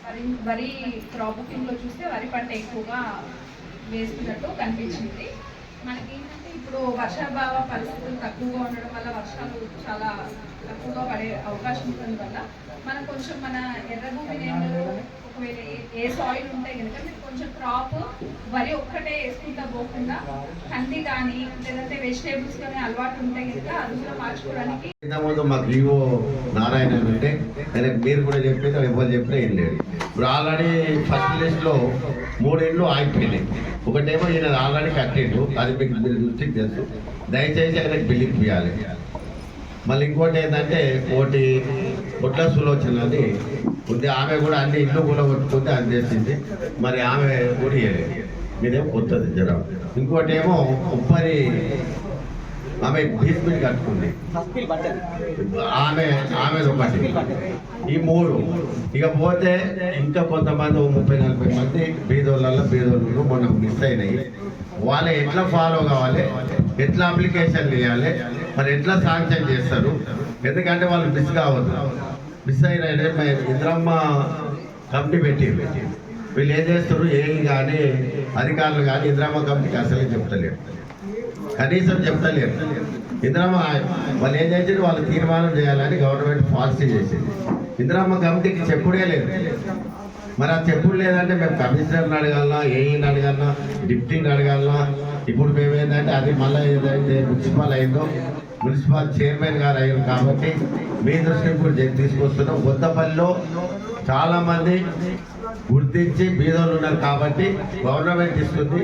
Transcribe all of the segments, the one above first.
వరి క్రాప్ బుకింగ్లో చూస్తే వరి పంట ఎక్కువగా వేస్తున్నట్టు కనిపించింది. మనకి ఏంటంటే ఇప్పుడు వర్షాభావ పరిస్థితులు తక్కువగా ఉండడం వల్ల వర్షాలు చాలా తక్కువగా పడే అవకాశం ఉంటుంది వల్ల మనం కొంచెం మన ఎర్రభూమి నేలలో ఒకవేళ ఏ సాయిల్ ఉంటే కనుక మీరు కొంచెం క్రాప్ వరి ఒక్కటే వేసుకుంటా పోకుండా కంది కానీ లేదంటే వెజిటేబుల్స్ కానీ అలవాటు ఉంటే కనుక అందులో మార్చుకోవడానికి. మాకు వివో నారాయణ ఉంటే ఆయనకు మీరు కూడా చెప్పేది ఎవరు చెప్పినా ఏం లేదు. ఇప్పుడు ఆల్రెడీ ఫస్ట్ లిస్ట్లో 3 ఇళ్ళు ఆగిపోయినాయి. ఒకటేమో ఈయన ఆల్రెడీ కట్టిండు, అది మీకు మీరు దృష్టికి తెలుసు. దయచేసి ఆయనకు బిల్లింగ్ ఇవ్వాలి. మళ్ళీ ఇంకోటి ఏంటంటే ఒకటి ఒట్ల సులోచనది ఉంది, ఆమె కూడా అన్ని ఇల్లు కూడా కొట్టుకుంటే అది చేసింది, మరి ఆమె కూడా ఇవ్వలేదు. మీరేమో కొత్తది జరం. ఇంకోటి ఏమో ఉప్పరి ఆమె బీస్మెంట్ కట్టుకుంది, ఆమె ఒకటి. ఈ 3 ఇక పోతే ఇంకా కొంతమంది 30-40 మంది బీదోళ్ళు మొన్న మిస్ అయినాయి. వాళ్ళు ఎట్లా ఫాలో కావాలి, ఎట్లా అప్లికేషన్ చేయాలి, మరి ఎట్లా శాంక్షన్ చేస్తారు, ఎందుకంటే వాళ్ళు మిస్ కావద్దు. మిస్ అయిన ఇంద్రమ్మ కమిటీ పెట్టి వీళ్ళు ఏం చేస్తారు, ఏం కానీ అధికారులు కానీ ఇంద్రమ్మ కమిటీకి అసలే చెప్తలేరు, కనీసం చెప్తలేరు. ఇందిరమ్మ వాళ్ళు ఏం చేసింది, వాళ్ళు తీర్మానం చేయాలని గవర్నమెంట్ పాలసీ చేసింది. ఇందిరమ్మ కమిటీకి చెప్పుడే లేదు. మరి ఆ చెప్పుడు లేదంటే మేము కమిషనర్ని అడగాలన్నా, ఏఈని అడగాలన్నా, డిప్యూటీని అడగాలన్నా. ఇప్పుడు మేము ఏంటంటే అది మళ్ళీ ఏదైతే మున్సిపల్ అయిందో మున్సిపల్ చైర్మన్ గారు అయ్యారు కాబట్టి మీ దృష్టికి కూడా తీసుకొస్తున్నాం. కొత్తపల్లిలో చాలామంది గుర్తించి బీదోళ్ళు ఉన్నారు కాబట్టి గవర్నమెంట్ ఇస్తుంది,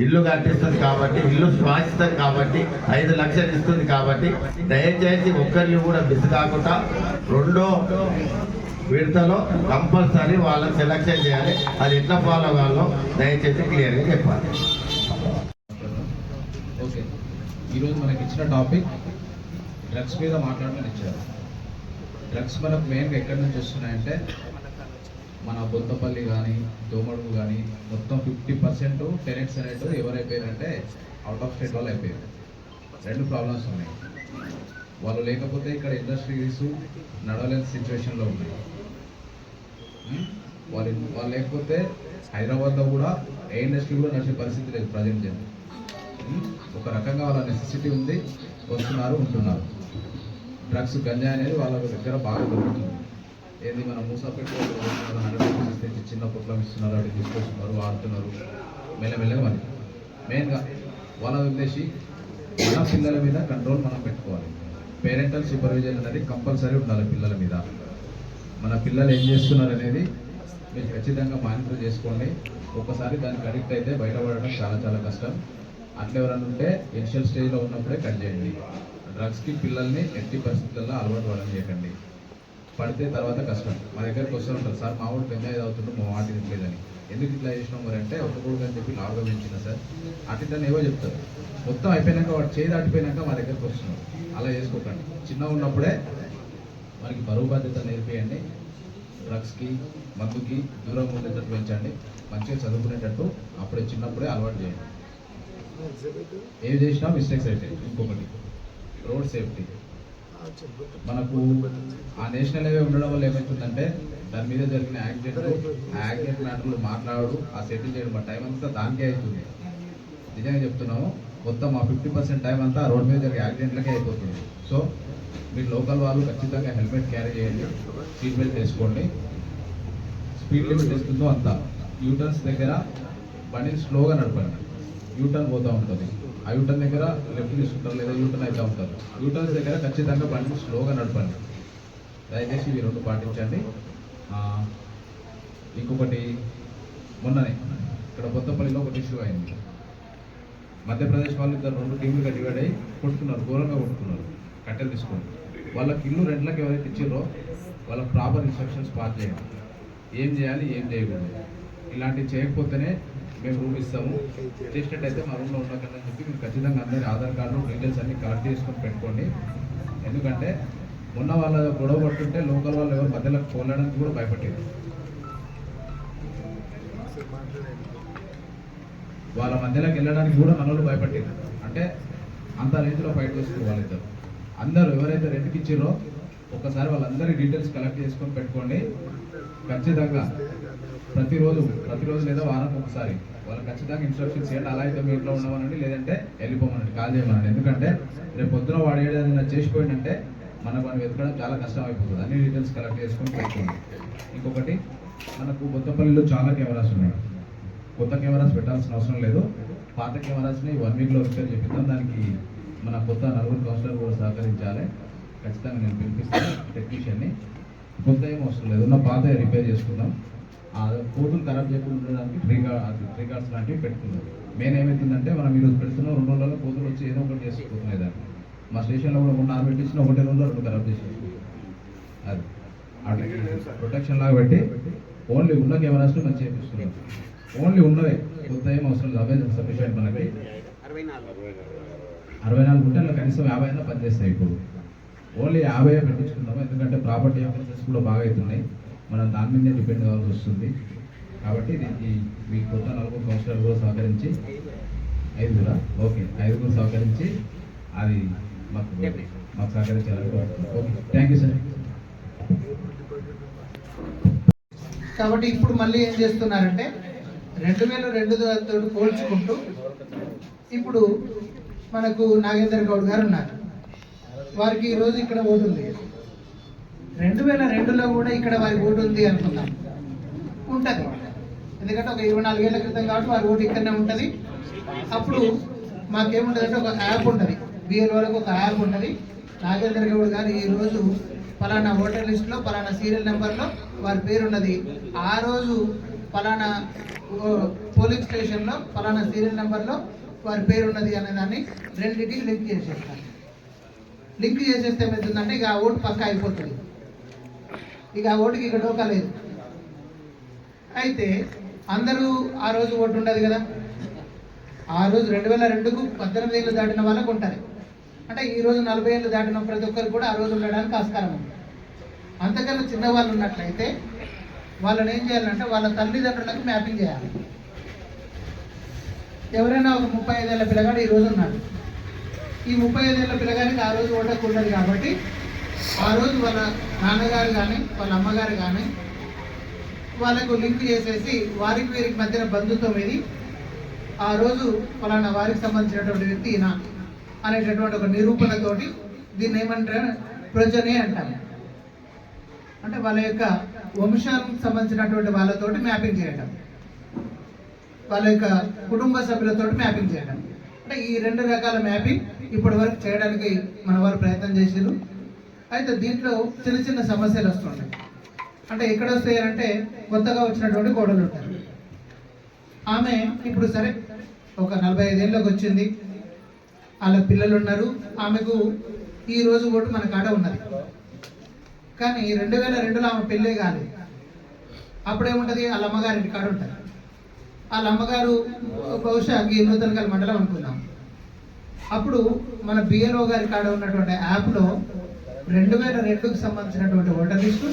ఇల్లు కట్టిస్తుంది కాబట్టి, ఇల్లు శ్వాసిస్తుంది కాబట్టి, 5 లక్షలు ఇస్తుంది కాబట్టి దయచేసి ఒక్కరిని కూడా మిస్ కాకుండా 2వ విడతలో కంపల్సరీ వాళ్ళని సెలక్షన్ చేయాలి. అది ఎట్లా ఫాలో కావాలో దయచేసి క్లియర్గా చెప్పాలి. ఓకే, ఈరోజు మనకి ఇచ్చిన టాపిక్ డ్రగ్స్ మీద మాట్లాడమని ఇచ్చారు. డ్రగ్స్ మనకు మెయిన్గా ఎక్కడి నుంచి వస్తున్నాయంటే మన బొంతపల్లి కానీ దోమడుగు కానీ మొత్తం 50% టెనెంట్స్ అనేవి ఎవరైపోయారంటే అవుట్ ఆఫ్ స్టేట్ వాళ్ళు అయిపోయారు. 2 ప్రాబ్లమ్స్ ఉన్నాయి. వాళ్ళు లేకపోతే ఇక్కడ ఇండస్ట్రీస్ నడవలేని సిచ్యువేషన్లో ఉన్నాయి. వాళ్ళు లేకపోతే హైదరాబాద్లో కూడా ఏ ఇండస్ట్రీ కూడా నడిచే పరిస్థితి లేదు ప్రజెంట్. ఒక రకంగా వాళ్ళ నెసెసిటీ ఉంది, వస్తున్నారు, ఉంటున్నారు. డ్రగ్స్ గంజా అనేది వాళ్ళ దగ్గర బాగా దొరుకుతుంది. ఏది మన మూసాపేట 100 రూపీస్ ఇస్తే చిన్న పొట్లం ఇస్తున్నారు, అవి తీసుకొస్తున్నారు, వాడుతున్నారు మెల్లమెల్లగా. మరి మెయిన్గా వాళ్ళ ఉద్దేశి మన పిల్లల మీద కంట్రోల్ మనం పెట్టుకోవాలి. పేరెంటల్ సూపర్విజన్ అనేది కంపల్సరీ ఉండాలి పిల్లల మీద. మన పిల్లలు ఏం చేస్తున్నారు అనేది మీరు ఖచ్చితంగా మానిటర్ చేసుకోండి. ఒక్కసారి దానికి అడిక్ట్ అయితే బయటపడడం చాలా చాలా కష్టం. అట్లా ఎవరైనా ఉంటే ఇనిషియల్ స్టేజ్లో ఉన్నప్పుడే కట్ చేయండి. డ్రగ్స్కి పిల్లల్ని ఎట్టి పరిస్థితుల్లో అలవాటు పడడం చేయకండి. పడితే తర్వాత కష్టం. మా దగ్గరకు వస్తూ ఉంటారు, సార్ మా వాడు ఎంజాయ్ అవుతుంటే మా వాటి తినలేదని. ఎందుకు ఇట్లా చేసినాం మరి అంటే ఒక్కకూడదు అని చెప్పి లావుగా పెంచిన సార్ అట్లా ఏవో చెప్తారు. మొత్తం అయిపోయినాక వాడు చేయి దాటిపోయినాక మా దగ్గరకు వస్తున్నారు. అలా చేసుకోకండి. చిన్నగా ఉన్నప్పుడే వారికి బరువు బాధ్యత నేర్పియండి. డ్రగ్స్కి మందుకి దూరంగా ఉండేటట్టు పెంచండి. మంచిగా చదువుకునేటట్టు అప్పుడే చిన్నప్పుడే అలవాటు చేయండి. ఏం చేసినా మిస్టేక్స్ అయితే. ఇంకొకటి రోడ్ సేఫ్టీ. మనకు ఆ నేషనల్ హైవే ఉండడం వల్ల ఏమవుతుందంటే దాని మీద జరిగిన యాక్సిడెంట్ మ్యాటర్లు మాట్లాడు ఆ సెటిల్ చేయడం టైం అంతా దానికే అవుతుంది. నిజంగా చెప్తున్నాము, మొత్తం ఆ 50% టైం అంతా రోడ్ మీద జరిగే యాక్సిడెంట్లకే అయిపోతుంది. సో మీరు లోకల్ వాళ్ళు ఖచ్చితంగా హెల్మెట్ క్యారీ చేయండి, సీట్ బెల్ట్ వేసుకోండి. స్పీడ్ లిమిట్ ఇస్తుందో అంతా. యూటర్న్స్ దగ్గర బండిని స్లోగా నడపండి. యూటర్న్ పోతూ ఉంటుంది, ఆ యూటర్న్ దగ్గర లెఫ్ట్ తీసుకుంటారు లేదా యూటర్న్ అయితే ఉంటారు. యూటర్న్స్ దగ్గర ఖచ్చితంగా బండిని స్లోగా నడపండి. దయచేసి ఇవి 2 పాటించండి. ఇంకొకటి మొన్ననే ఇక్కడ కొత్తపల్లిలో ఒక ఇష్యూ అయింది. మధ్యప్రదేశ్ వాళ్ళు 2 టీంలుగా డివైడ్ అయ్యి కొట్టుకున్నారు, ఘోరంగా కొట్టుకున్నారు, కట్టెలు తీసుకొని. వాళ్ళకి ఇల్లు రెంట్లకు ఎవరైతే ఇచ్చారో వాళ్ళకి ప్రాపర్ ఇన్స్ట్రక్షన్స్ పాస్ చేయండి. ఏం చేయాలి, ఏం చేయకూడదు. ఇలాంటివి చేయకపోతేనే మేము రూమ్ ఇస్తాము. చేసినట్టయితే మా రూమ్లో ఉండకండి అని చెప్పి మీరు ఖచ్చితంగా అందరి ఆధార్ కార్డు డీటెయిల్స్ అన్ని కలెక్ట్ చేసుకొని పెట్టుకోండి. ఎందుకంటే మొన్న వాళ్ళ గొడవ పడుతుంటే లోకల్ వాళ్ళు ఎవరు మధ్యలో పోలడానికి కూడా భయపడేది. వాళ్ళ మధ్యలోకి వెళ్ళడానికి కూడా మనోళ్ళు భయపడేది. అంటే అంత రేంజ్లో ఫైట్ చేస్తారు వాళ్ళిద్దరు. అందరూ ఎవరైతే రెంట్కి ఇచ్చారో ఒకసారి వాళ్ళందరి డీటెయిల్స్ కలెక్ట్ చేసుకొని పెట్టుకోండి. ఖచ్చితంగా ప్రతిరోజు లేదా వారానికి ఒకసారి వాళ్ళు ఖచ్చితంగా ఇన్స్ట్రక్షన్స్ చేయండి. అలా అయితే మీ ఇంట్లో ఉండమనండి, లేదంటే వెళ్ళిపోమనండి, కాల్ చేయమనండి. ఎందుకంటే రేపు పొద్దున వాడు ఏదైనా చేసిపోయిందంటే మనకు మనం వెతకడం చాలా కష్టం అయిపోతుంది. అన్ని డీటెయిల్స్ కలెక్ట్ చేసుకొని పెట్టుకోండి. ఇంకొకటి, మనకు బొత్తపల్లిలో చాలా కెమెరాస్ ఉన్నాయి. కొత్త కెమెరాస్ పెట్టాల్సిన అవసరం లేదు. పాత కెమెరాస్ని 1 వీక్లో రిపేర్ చేపిద్దాం. దానికి మన కొత్త 4 కౌన్సిలర్ కూడా సహకరించాలి. ఖచ్చితంగా నేను పిలిపిస్తాను టెక్నీషియన్ని. కొత్త ఏం అవసరం లేదు, ఉన్న పాత రిపేర్ చేసుకుందాం. ఆ కోతులు ఖరాబ్ చేయకుండా ఉండడానికి ట్రీ గార్డ్స్ లాంటివి పెట్టుకుందాం. మెయిన్ ఏమైతుందంటే మనం ఈరోజు పెడుతున్నాం, 2 రోజుల్లో కోతులు వచ్చి ఏదో ఒకటి చేసుకుంటున్నాయి. దాన్ని మా స్టేషన్లో కూడా 1 పెట్టించిన 1 రోజుల్లో 2 ఖరాబ్ చేసి అది అట్లా ప్రొటెక్షన్ లాగా పెట్టి ఓన్లీ ఉన్న కెమెరాస్ని మనం చేపిస్తున్నాం. ఓన్లీ ఉన్నవే, కొత్త ఏం అవసరం లేదు. అవే సఫిషియెంట్. మనకి 64 ఉంటే అలా కనీసం 50 అయినా పనిచేస్తాయి. ఇప్పుడు ఓన్లీ 50 పెట్టించుకుందాము. ఎందుకంటే ప్రాపర్టీ అఫెన్సెస్ కూడా బాగా అవుతున్నాయి. మనం దాని మీదే డిపెండ్ కావాల్సి వస్తుంది. కాబట్టి దీనికి మీ కొత్త 4 కౌన్సిలర్ కూడా సహకరించి 5 ఓకే 5 సహకరించి అది మాకు సహకరించాలని ఓకే. Thank you sir. కాబట్టి ఇప్పుడు మళ్ళీ ఏం చేస్తున్నారంటే 2002 తోటి పోల్చుకుంటూ ఇప్పుడు మనకు నాగేందర్ గౌడ్ గారు ఉన్నారు. వారికి ఈరోజు ఇక్కడ ఓటు ఉంది. 2002లో కూడా ఇక్కడ వారికి ఓటు ఉంది అనుకుందాం, ఉంటుంది. ఎందుకంటే ఒక 24 ఏళ్ల క్రితం కాబట్టి వారి ఓటు ఇక్కడనే ఉంటుంది. అప్పుడు మాకేముంటుంది అంటే ఒక యాప్ ఉంటుంది, బిఎల్ వరకు ఒక యాప్ ఉంటుంది. నాగేందర్ గౌడ్ గారు ఈరోజు ఫలానా ఓటర్ లిస్టులో ఫలానా సీరియల్ నెంబర్లో వారి పేరు ఉన్నది. ఆ రోజు ఫలానా పోలింగ్ స్టేషన్లో ఫలానా సీరియల్ నెంబర్లో వారి పేరు ఉన్నది అనే దాన్ని రెండింటికి లింక్ చేసేస్తారు. లింక్ చేసేస్తే ఏమవుతుందంటే ఇక ఆ ఓటు పక్కా అయిపోతుంది. ఇక ఆ ఓటుకి ఇక డోకా లేదు. అయితే అందరూ ఆ రోజు ఓటు ఉండదు కదా. ఆ రోజు 2002కు 18 ఏళ్ళు దాటిన వాళ్ళకు ఉంటుంది. అంటే ఈ రోజు 40 ఏళ్ళు దాటిన ప్రతి ఒక్కరు కూడా ఆ రోజు ఉండడానికి ఆస్కారం ఉంది. అంతకన్నా చిన్నవాళ్ళు ఉన్నట్లయితే వాళ్ళని ఏం చేయాలంటే వాళ్ళ తల్లిదండ్రులకు మ్యాపింగ్ చేయాలి. ఎవరైనా ఒక 35 ఏళ్ళ పిల్లగాడు ఈరోజు ఉన్నాడు. ఈ 35 ఏళ్ళ పిల్లగాడికి ఆ రోజు ఓటకు ఉండదు. కాబట్టి ఆ రోజు వాళ్ళ నాన్నగారు కానీ వాళ్ళ అమ్మగారు కానీ వాళ్ళకు లింక్ చేసేసి వారికి వీరికి మధ్యన బంధుత్వం ఇది, ఆ రోజు ఫలానా వారికి సంబంధించినటువంటి వ్యక్తి ఈయన అనేటటువంటి ఒక నిరూపణతోటి దీన్ని ఏమంటారు, ప్రొజనే అంటారు. అంటే వాళ్ళ యొక్క వంశానికి సంబంధించినటువంటి వాళ్ళతోటి మ్యాపింగ్ చేయడం, వాళ్ళ యొక్క కుటుంబ సభ్యులతోటి మ్యాపింగ్ చేయడం. అంటే ఈ 2 రకాల మ్యాపింగ్ ఇప్పటి వరకు చేయడానికి మన వారు ప్రయత్నం చేశారు. అయితే దీంట్లో చిన్న చిన్న సమస్యలు వస్తుంటాయి. అంటే ఎక్కడ వస్తాయంటే కొత్తగా వచ్చినటువంటి కోడలు ఉంటారు. ఆమె ఇప్పుడు సరే ఒక 45 ఏళ్ళకి వచ్చింది, వాళ్ళ పిల్లలు ఉన్నారు, ఆమెకు ఈ రోజు ఓటు మన కాడ ఉన్నది. కానీ 2002లో ఆమె పెళ్ళే కాలేదు. అప్పుడేముంటుంది, వాళ్ళ అమ్మగారి ఇంటి కాడ ఉంటుంది. వాళ్ళ అమ్మగారు బహుశా ఈ నూతనకల్ మండలం అనుకుందాం. అప్పుడు మన బిఎల్ఓ గారి కాడ ఉన్నటువంటి యాప్లో 2002కు సంబంధించినటువంటి ఓటర్ లిస్టు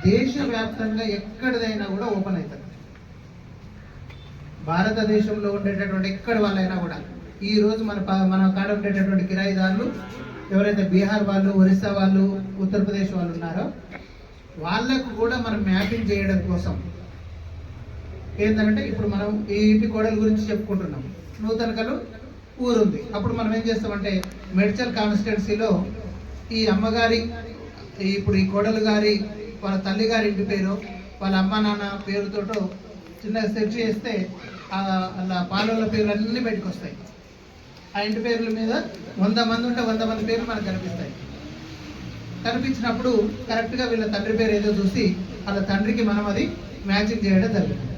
దేశవ్యాప్తంగా ఎక్కడిదైనా కూడా ఓపెన్ అవుతుంది. భారతదేశంలో ఉండేటటువంటి ఎక్కడి వాళ్ళైనా కూడా ఈ రోజు మన కాడ ఉండేటటువంటి కిరాయిదారులు ఎవరైతే బీహార్ వాళ్ళు, ఒరిస్సా వాళ్ళు, ఉత్తరప్రదేశ్ వాళ్ళు ఉన్నారో వాళ్ళకు కూడా మనం మ్యాపింగ్ చేయడం కోసం ఏంటంటే ఇప్పుడు మనం ఈ ఇంటి కోడల గురించి చెప్పుకుంటున్నాం. నూతనకలు ఊరుంది. అప్పుడు మనం ఏం చేస్తామంటే మెడ్చల్ కాన్స్టిట్యున్సీలో ఈ అమ్మగారి ఇప్పుడు ఈ కోడలు గారి వాళ్ళ తల్లి గారి ఇంటి పేరు వాళ్ళ అమ్మ నాన్న పేరుతోటో చిన్నగా సెర్చ్ చేస్తే అలా పాలల పేర్లు అన్నీ బయటకు వస్తాయి. ఆ ఇంటి పేర్ల మీద 100 మంది ఉంటే 100 మంది పేర్లు మనకు కనిపిస్తాయి. కనిపించినప్పుడు కరెక్ట్గా వీళ్ళ తండ్రి పేరు ఏదో చూసి వాళ్ళ తండ్రికి మనం అది మ్యాచింగ్ చేయడం జరుగుతుంది.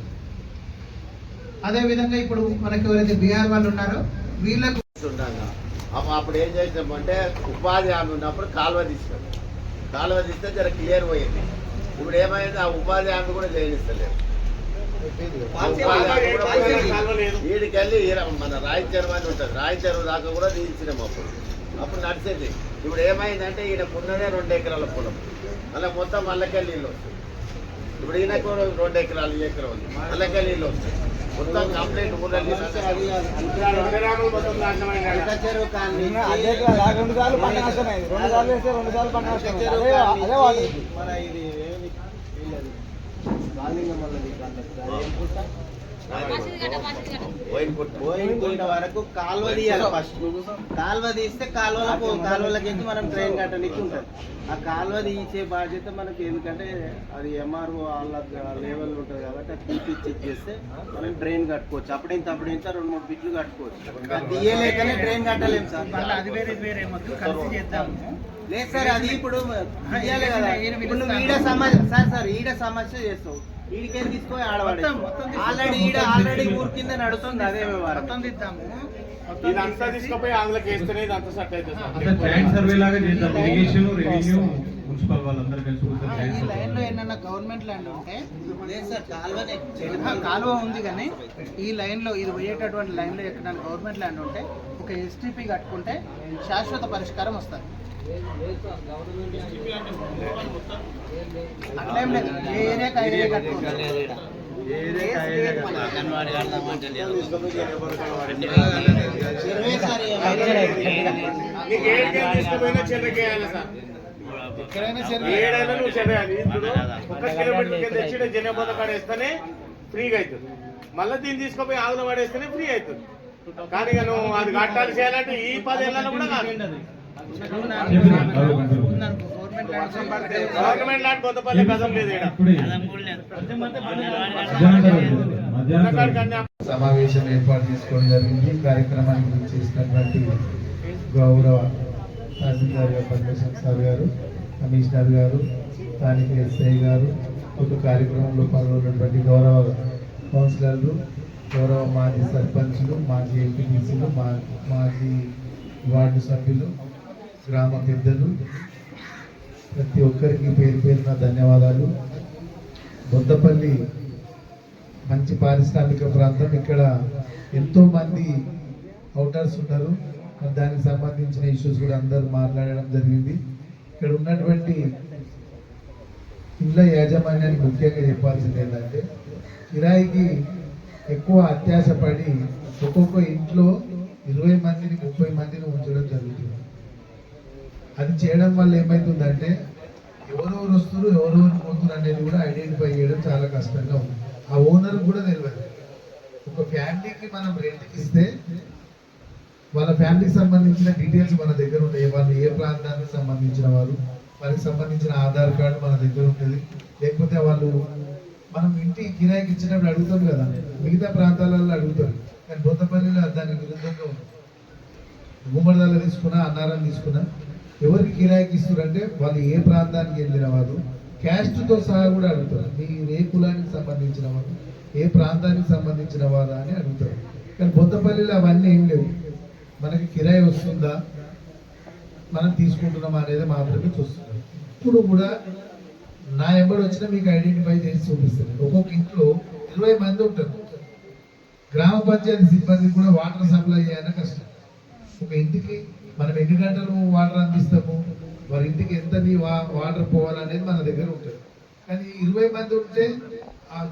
అదేవిధంగా ఇప్పుడు మనకి ఎవరైతే బీహార్ వాళ్ళు ఉన్నారో వీళ్ళకు అప్పుడు ఏం చేసినామంటే ఉపాధి హామీ ఉన్నప్పుడు కాలువ తీస్తే జర క్లియర్ పోయింది. ఇప్పుడు ఏమైంది, ఆ ఉపాధి హామీ కూడా చేయనిస్తలేదు. వీడికెళ్ళి మన రాయి చెరువు అని ఉంటుంది, రాయి చెరువు దాకా కూడా తీయించినాం. అప్పుడు నడిచేది. ఇప్పుడు ఏమైందంటే ఈయనకున్నదే 2 ఎకరాల పొలం, అలా మొత్తం మళ్ళకెళ్ళి నీళ్ళు వస్తాయి. ఇప్పుడు ఈయనకు 2 ఎకరాలు ఈ ఎకరం ఉంది, మళ్ళకెళ్ళి నీళ్ళు వస్తాయి. మొత్తం కంప్లీట్ ఊళ్ళో పోయిన వరకు కాలువ తీయాలి. ఫస్ట్ కాలువ తీస్తే కాలువలకి మనం ట్రైన్ కట్టడానికి ఉంటుంది. ఆ కాలువ తీసే బాధ్యత మనకి, ఎందుకంటే అది ఎంఆర్ఓ వాళ్ళ లెవెల్ ఉంటుంది కాబట్టి అది తీపిచ్చి చేస్తే మనం ట్రైన్ కట్టుకోవచ్చు. అప్పుడు ఇంత 2-3 బిట్లు కట్టుకోవచ్చు. అది తీయలేకనే ట్రైన్ కట్టలేము సార్. లేదు సార్, అది ఇప్పుడు తీయాలి కదా. ఇప్పుడు నువ్వు ఈడ సమస్య సార్ ఈడ సమస్య చేస్తావు, ఈడికే తీసుకొని ఆడవాడు. ఆల్రెడీ ఊరి కింద నడుస్తుంది అదే వ్యవహారం. ఇదంతా తీసుకుపోయి ఆంగ్లకి వేస్తేనే ఇదంతా సెట్ అవుతుంది సార్. అసలు జాయింట్ సర్వే లాగా చేద్దాం. ఇరిగేషన్, రెవెన్యూ, మున్సిపల్ వాళ్ళందరూ కలిసి కూర్చొని జాయింట్ ఈ సర్వే. లైన్ లో ఏమన్నా గవర్నమెంట్ ల్యాండ్ ఉంటే లేదు సార్, కాలువనే కాలువ ఉంది, కానీ ఈ లైన్ లో ఇది పోయేటటువంటి లైన్ లో ఎక్కడ గవర్నమెంట్ ల్యాండ్ ఉంటే ఒక ఎస్టీపీ కట్టుకుంటే శాశ్వత పరిష్కారం వస్తుంది. అట్లేం లేదు, ఏ ఏరియాకి ఆ ఏరియా కట్టుకోవచ్చు. నీకు ఏడికి తీసుకుపోయినా చెర్రకేయాలి సార్. ఏడైనా నువ్వు చెర్రేయాలి. ఇప్పుడు 1 కిలోమీటర్ కింద తెచ్చి జనబోధ కాడ వేస్తేనే ఫ్రీగా అవుతుంది. మళ్ళీ దీన్ని తీసుకుపోయి ఆవుల పడేస్తేనే ఫ్రీ అవుతుంది. కానీ ఇక నువ్వు అది కట్టాలి చేయాలంటే ఈ 10 ఏళ్ళలో కూడా కాదు. గవర్నమెంట్ ల్యాండ్ కొత్తపల్లి గజం లేదు ఈడ. సమావేశం ఏర్పాటు చేసుకోవడం జరిగింది. ఈ కార్యక్రమానికి చేసినటువంటి గౌరవ తహసీల్దార్ గారు, పరమేశ్వర సార్ గారు, కమిషనర్ గారు, స్థానిక ఎస్ఐ గారు, ఒక కార్యక్రమంలో పాల్గొన్నటువంటి గౌరవ కౌన్సిలర్లు, గౌరవ మాజీ సర్పంచ్లు, మాజీ ఎంపీటీసీలు, మాజీ వార్డు సభ్యులు, గ్రామ పెద్దలు, ప్రతి ఒక్కరికి పేరు పేరున ధన్యవాదాలు. బొద్దపల్లి మంచి పారిశ్రామిక ప్రాంతం. ఇక్కడ ఎంతో మంది అవుటర్స్ ఉన్నారు. దానికి సంబంధించిన ఇష్యూస్ కూడా అందరూ మాట్లాడడం జరిగింది. ఇక్కడ ఉన్నటువంటి ఇళ్ళ యాజమాన్యానికి ముఖ్యంగా చెప్పాల్సింది ఏంటంటే, కిరాయికి ఎక్కువ అత్యాశపడి ఒక్కొక్క ఇంట్లో 20 మందిని 30 మందిని ఉంచడం జరుగుతుంది. అది చేయడం వల్ల ఏమవుతుందంటే, ఎవరెవరు వస్తారు, ఎవరెవరు పోతున్నారు అనేది కూడా ఐడెంటిఫై చేయడం చాలా కష్టంగా ఉంది. ఆ ఓనర్ కూడా తెలియదు. ఒక ఫ్యామిలీకి మనం రెంట్కి ఇస్తే వాళ్ళ ఫ్యామిలీకి సంబంధించిన డీటెయిల్స్ మన దగ్గర ఉంటాయి. వాళ్ళు ఏ ప్రాంతానికి సంబంధించిన వారు, వాళ్ళకి సంబంధించిన ఆధార్ కార్డు మన దగ్గర ఉంటుంది. లేకపోతే వాళ్ళు మనం ఇంటి కిరాయికి ఇచ్చినప్పుడు అడుగుతాం కదా, మిగతా ప్రాంతాలలో అడుగుతారు. కానీ బొత్తపల్లిలో దానికి విరుద్ధంగా ఉంది. గుమ్మడిదల్ల తీసుకున్నా, అన్నారం తీసుకున్నా, ఎవరికి కిరాయికి ఇస్తారంటే వాళ్ళు ఏ ప్రాంతానికి వెళ్ళిన వారు, క్యాస్ట్తో సహా కూడా అడుగుతారు. మీరు ఏ కులానికి సంబంధించిన వారు, ఏ ప్రాంతానికి సంబంధించిన వారా అని అడుగుతారు. కానీ బొత్తపల్లిలో అవన్నీ ఏం లేవు. మనకి కిరాయి వస్తుందా, మనం తీసుకుంటున్నామా అనేది మాత్రమే చూస్తున్నారు. ఇప్పుడు కూడా నా ఎంబడి వచ్చినా మీకు ఐడెంటిఫై చేసి చూపిస్తారు. ఒక్కొక్క ఇంట్లో 20 మంది ఉంటారు. గ్రామ పంచాయతీ సిబ్బంది కూడా వాటర్ సప్లై చేయాలని కష్టం. ఒక ఇంటికి మనం ఎన్ని గంటలు వాటర్ అందిస్తాము, వారి ఇంటికి ఎంత వాటర్ పోవాలనేది మన దగ్గర ఉంటుంది. కానీ 20 మంది ఉంటే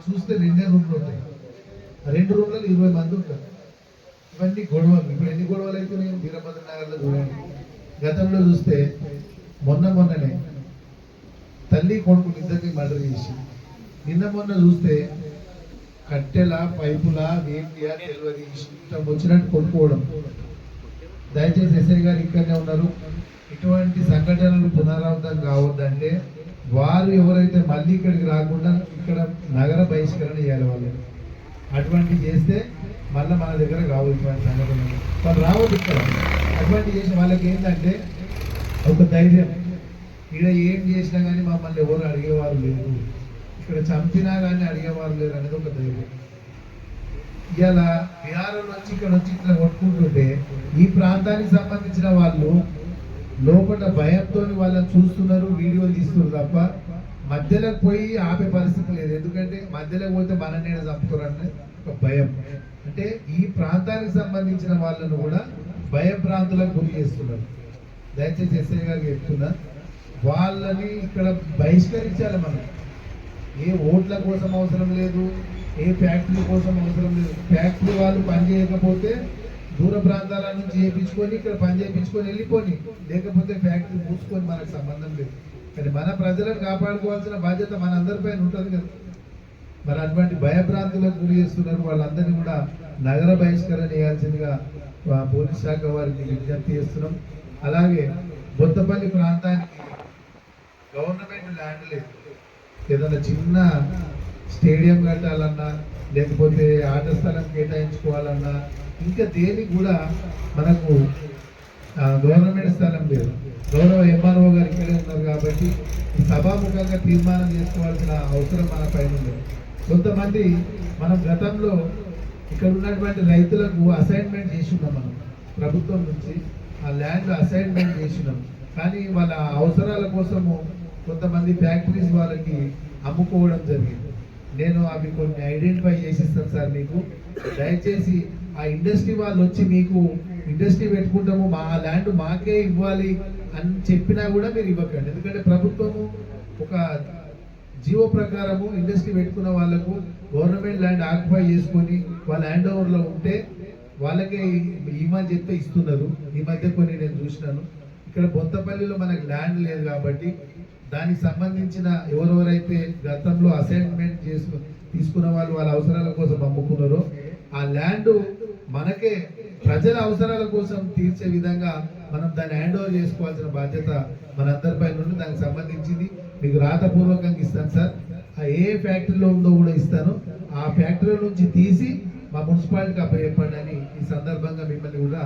చూస్తే 2 రూమ్లు ఉంటాయి. 2 రూమ్లలో 20 మంది ఉంటారు. ఇవన్నీ గొడవలు. ఇప్పుడు ఎన్ని గొడవలు అయితే నేను వీరభద్ర నగర్లో చూడండి. గతంలో చూస్తే మొన్ననే తల్లి కొడుకు ఇద్దరికి మర్డర్ చేసి, మొన్న చూస్తే కట్టెల పైపుల వేటియా తెలియదు ఇష్టం వచ్చినట్టు కొనుక్కోవడం. దయచేసి ఎస్ఐ గారు ఇక్కడనే ఉన్నారు. ఇటువంటి సంఘటనలు పునరావృతం కావద్దంటే వారు ఎవరైతే మళ్ళీ ఇక్కడికి రాకుండా ఇక్కడ నగర బహిష్కరణ చేయాలి. వాళ్ళు అటువంటివి చేస్తే మళ్ళీ మన దగ్గర కావాల్సిన సంఘటనలు వాళ్ళు రావద్దు. ఇక్కడ అటువంటి చేసిన వాళ్ళకి ఏంటంటే ఒక ధైర్యం, ఇక్కడ ఏం చేసినా కానీ మమ్మల్ని ఎవరు అడిగేవారు లేరు, ఇక్కడ చంపినా కానీ అడిగేవారు లేరు అనేది ఒక ధైర్యం. ఇవాళ బీహార్ వచ్చి ఇక్కడ వచ్చి ఇట్లా కొట్టుకుంటుంటే ఈ ప్రాంతానికి సంబంధించిన వాళ్ళు లోపల భయంతో వాళ్ళని చూస్తున్నారు, వీడియోలు తీస్తున్నారు తప్ప మధ్యలోకి పోయి ఆపే పరిస్థితి లేదు. ఎందుకంటే మధ్యలోకి పోతే మన నేను చంపుతారని ఒక భయం. అంటే ఈ ప్రాంతానికి సంబంధించిన వాళ్ళను కూడా భయభ్రాంతులకు గురి చేస్తున్నారు. దయచేసి ఎస్ఐ గారికి చెప్తున్నా, వాళ్ళని ఇక్కడ బహిష్కరించాలి. మనం ఏ ఓట్ల కోసం అవసరం లేదు, ఏ ఫ్యాక్టరీ కోసం అవసరం లేదు. ఫ్యాక్టరీ వాళ్ళు పని చేయకపోతే దూర ప్రాంతాల నుంచి చేయించుకొని ఇక్కడ పని చేయించుకొని వెళ్ళిపోని, లేకపోతే ఫ్యాక్టరీ మూసుకొని మనకు సంబంధం లేదు. కానీ మన ప్రజలను కాపాడుకోవాల్సిన బాధ్యత మన అందరిపైన ఉంటుంది కదా. మరి అటువంటి భయభ్రాంతులకు గురి చేస్తున్నారు. వాళ్ళందరినీ కూడా నగర బహిష్కరణ చేయాల్సిందిగా పోలీస్ శాఖ వారికి విజ్ఞప్తి చేస్తున్నాం. అలాగే బొత్తపల్లి ప్రాంతానికి గవర్నమెంట్ ల్యాండ్ లేదు. ఏదైనా చిన్న స్టేడియం కట్టాలన్నా లేకపోతే ఆట స్థలం కేటాయించుకోవాలన్నా ఇంకా దేనికి కూడా మనకు గవర్నమెంట్ స్థలం లేదు. గౌరవ ఎంఆర్ఓ గారు ఇక్కడే ఉన్నారు కాబట్టి సభాముఖంగా తీర్మానం చేసుకోవాల్సిన అవసరం మన పైన ఉంది. కొంతమంది మనం గతంలో ఇక్కడ ఉన్నటువంటి రైతులకు అసైన్మెంట్ చేస్తున్నాం, మనం ప్రభుత్వం నుంచి ఆ ల్యాండ్ అసైన్మెంట్ చేసినాం. కానీ వాళ్ళ అవసరాల కోసము కొంతమంది ఫ్యాక్టరీస్ వాళ్ళకి అమ్ముకోవడం జరిగింది. నేను అవి కొన్ని ఐడెంటిఫై చేసిస్తాను సార్ మీకు. దయచేసి ఆ ఇండస్ట్రీ వాళ్ళు వచ్చి మీకు ఇండస్ట్రీ పెట్టుకుంటాము, మా ల్యాండ్ మాకే ఇవ్వాలి అని చెప్పినా కూడా మీరు ఇవ్వకండి. ఎందుకంటే ప్రభుత్వము ఒక జీవో ప్రకారము ఇండస్ట్రీ పెట్టుకున్న వాళ్ళకు గవర్నమెంట్ ల్యాండ్ ఆక్యుపై చేసుకొని వాళ్ళ హ్యాండ్ ఓవర్లో ఉంటే వాళ్ళకే ఇవ్వని చెప్తే ఇస్తున్నారు. ఈ మధ్య కొన్ని నేను చూసినాను. ఇక్కడ బొంతపల్లిలో మనకు ల్యాండ్ లేదు కాబట్టి దానికి సంబంధించిన ఎవరెవరైతే గతంలో అసైన్మెంట్ తీసుకున్న వాళ్ళు వాళ్ళ అవసరాల కోసం అమ్ముకున్నారో ఆ ల్యాండ్ మనకే ప్రజల అవసరాల కోసం తీర్చే విధంగా మనం దాన్ని హ్యాండ్ ఓవర్ చేసుకోవాల్సిన బాధ్యత మనందరిపై నుండి. దానికి సంబంధించింది మీకు రాతపూర్వకంగా ఇస్తాను సార్. ఏ ఫ్యాక్టరీలో ఉందో కూడా ఇస్తాను. ఆ ఫ్యాక్టరీ నుంచి తీసి మా మున్సిపాలిటీకి అప్పచెప్పండి అని ఈ సందర్భంగా మిమ్మల్ని కూడా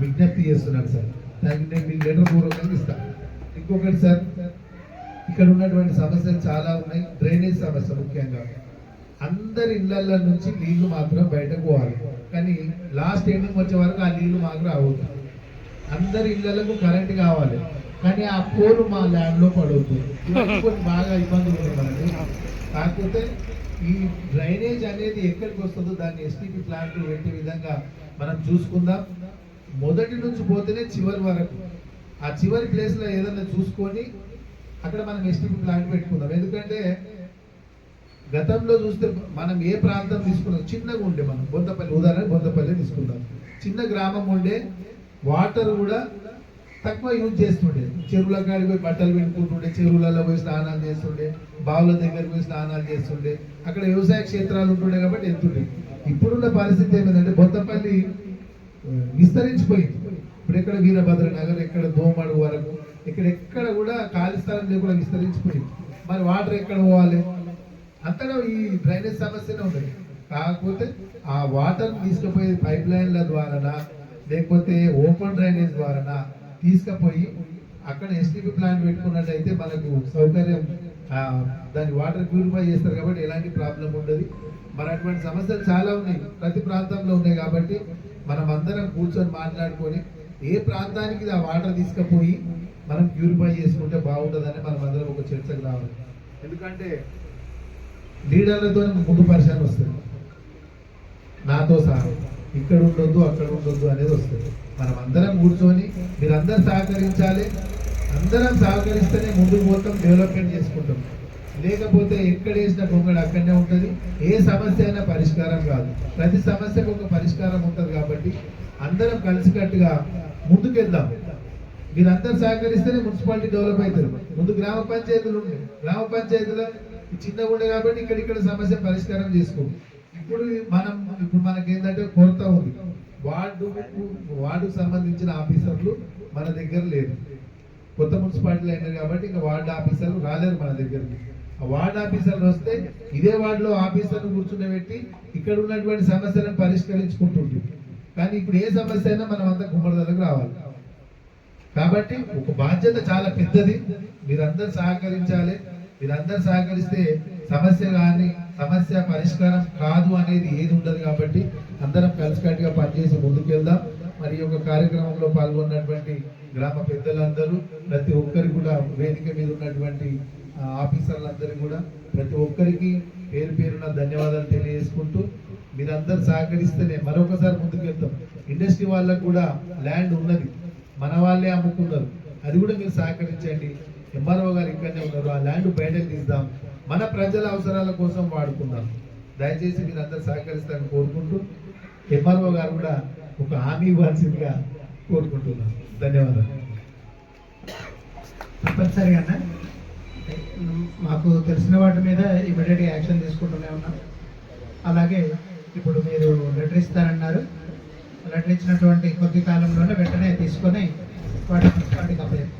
విజ్ఞప్తి చేస్తున్నాను సార్. దానికి నేను మీకు లెటర్ పూర్వకంగా ఇస్తాను. ఇంకొకటి సార్, ఇక్కడ ఉన్నటువంటి సమస్యలు చాలా ఉన్నాయి. డ్రైనేజ్ సమస్య ముఖ్యంగా అందరి ఇళ్ల నుంచి నీళ్లు మాత్రం బయటకు పోవాలి, కానీ లాస్ట్ ఎండింగ్ వచ్చే వరకు ఆ నీళ్లు మాత్రం రావద్దు. అందరి ఇళ్లకు కరెంట్ కావాలి, కానీ ఆ పోలు మా ల్యాండ్లో పడవద్దు. కొన్ని బాగా ఇబ్బందులు ఉన్నాయి మనకి. కాకపోతే ఈ డ్రైనేజ్ అనేది ఎక్కడికి వస్తుందో దాన్ని ఎస్టీపీ ప్లాంట్ పెట్టే విధంగా మనం చూసుకుందాం. మొదటి నుంచి పోతేనే చివరి వరకు ఆ చివరి ప్లేస్లో ఏదైనా చూసుకొని అక్కడ మనం ఎస్టీపీ ప్లాంట్ పెట్టుకుందాం. ఎందుకంటే గతంలో చూస్తే మనం ఏ ప్రాంతం తీసుకున్నాం, చిన్నగా ఉండే మనం బొంతపల్లి, ఉదాహరణ బొంతపల్లి తీసుకుందాం. చిన్న గ్రామం ఉండే, వాటర్ కూడా తక్కువ యూజ్ చేస్తుండే. చెరువుల కాడికి పోయి బట్టలు పెట్టుకుంటుండే, చెరువులలో పోయి స్నానాలు చేస్తుండే, బావుల దగ్గరికి పోయి స్నానాలు చేస్తుండే. అక్కడ వ్యవసాయ క్షేత్రాలు ఉంటుండే కాబట్టి వెళ్తుండే. ఇప్పుడున్న పరిస్థితి ఏమైందంటే బొంతపల్లి విస్తరించిపోయింది. ఇప్పుడు ఎక్కడ వీరభద్ర నగర్, ఎక్కడ దోమడు వరకు ఎక్కడ కూడా ఖాళీ స్థలం లేకుండా విస్తరించిపోయింది. మరి వాటర్ ఎక్కడ పోవాలి? అంతటా ఈ డ్రైనేజ్ సమస్యనే ఉంది. కాకపోతే ఆ వాటర్ తీసుకుపోయే పైప్ లైన్ల ద్వారానా లేకపోతే ఓపెన్ డ్రైనేజ్ ద్వారానా తీసుకుపోయి అక్కడ ఎస్టీపీ ప్లాంట్ పెట్టుకున్నట్టయితే మనకు సౌకర్యం, దాని వాటర్ ప్యూరిఫై చేస్తారు కాబట్టి ఎలాంటి ప్రాబ్లం ఉండదు. మరి అటువంటి సమస్యలు చాలా ఉన్నాయి, ప్రతి ప్రాంతంలో ఉన్నాయి. కాబట్టి మనం అందరం కూర్చొని మాట్లాడుకొని ఏ ప్రాంతానికి ఆ వాటర్ తీసుకుపోయి మనం ప్యూరిఫై చేసుకుంటే బాగుంటుందని మనం అందరం ఒక చర్చకు రావాలి. ఎందుకంటే లీడర్లతో ముందు పరిశాన్ వస్తుంది, నాతో సహా ఇక్కడ ఉండొద్దు అక్కడ ఉండొద్దు అనేది వస్తుంది. మనం అందరం కూర్చొని మీరందరూ సహకరించాలి. అందరం సహకరిస్తేనే ముందుకు పోతాం, డెవలప్మెంట్ చేసుకుంటాం. లేకపోతే ఎక్కడ వేసిన పొంగడు అక్కడనే ఉంటుంది. ఏ సమస్య అయినా పరిష్కారం కాదు, ప్రతి సమస్యకు ఒక పరిష్కారం ఉంటుంది. కాబట్టి అందరం కలిసికట్టుగా ముందుకెళ్దాం. మీరందరూ సహకరిస్తేనే మున్సిపాలిటీ డెవలప్ అవుతుంది. ముందు గ్రామ పంచాయతీలు ఉండే, గ్రామ పంచాయతీలో చిన్నగా ఉండే కాబట్టి ఇక్కడ సమస్య పరిష్కారం చేసుకోండి. ఇప్పుడు మనకి ఏంటంటే కొరత ఉంది. వార్డుకు సంబంధించిన ఆఫీసర్లు మన దగ్గర లేరు. కొత్త మున్సిపాలిటీలు అయినారు కాబట్టి ఇంకా వార్డు ఆఫీసర్లు రాలేరు మన దగ్గరికి. ఆ వార్డు ఆఫీసర్లు వస్తే ఇదే వార్డులో ఆఫీసర్ను కూర్చుండబెట్టి ఇక్కడ ఉన్నటువంటి సమస్యలను పరిష్కరించుకుంటుంది. కానీ ఇప్పుడు ఏ సమస్య అయినా మనం అంతా గుమ్మడి దగ్గరకు రావాలి. కాబట్టి ఒక బాధ్యత చాలా పెద్దది. మీరందరూ సహకరించాలి. మీరందరూ సహకరిస్తే సమస్య పరిష్కారం కాదు అనేది ఏది ఉండదు. కాబట్టి అందరం కలిసికట్టుగా పనిచేసి ముందుకెళ్దాం. మరి ఈ యొక్క కార్యక్రమంలో పాల్గొన్నటువంటి గ్రామ పెద్దలందరూ, ప్రతి ఒక్కరికి కూడా వేదిక మీద ఉన్నటువంటి ఆఫీసర్లందరికీ కూడా ప్రతి ఒక్కరికి పేరు పేరున ధన్యవాదాలు తెలియజేసుకుంటూ, మీరందరూ సహకరిస్తేనే మరొకసారి ముందుకెళ్తాం. ఇండస్ట్రీ వాళ్ళకు కూడా ల్యాండ్ ఉన్నది, మన వాళ్ళే అమ్ముకున్నారు, అది కూడా మీరు సహకరించండి. ఎంఆర్ఓ గారు ఇక్కడనే ఉన్నారు, ఆ ల్యాండ్ బయటకు తీద్దాం, మన ప్రజల అవసరాల కోసం వాడుకుందాం. దయచేసి మీరు అందరూ సహకరిస్తారని కోరుకుంటూ ఎంఆర్ఓ గారు కూడా ఒక హామీ ఇవ్వాల్సిందిగా కోరుకుంటున్నాను. ధన్యవాదాలు. తప్పనిసరిగా మాకు తెలిసిన వాటి మీద ఇమీడియట్గా యాక్షన్ తీసుకుంటూనే ఉన్నాం. అలాగే ఇప్పుడు మీరు లెటర్ ఇస్తారన్నారు, లెటర్ ఇచ్చినటువంటి కొద్ది కాలంలోనే వెంటనే తీసుకొని వాటికి అప్పచెప్తాం.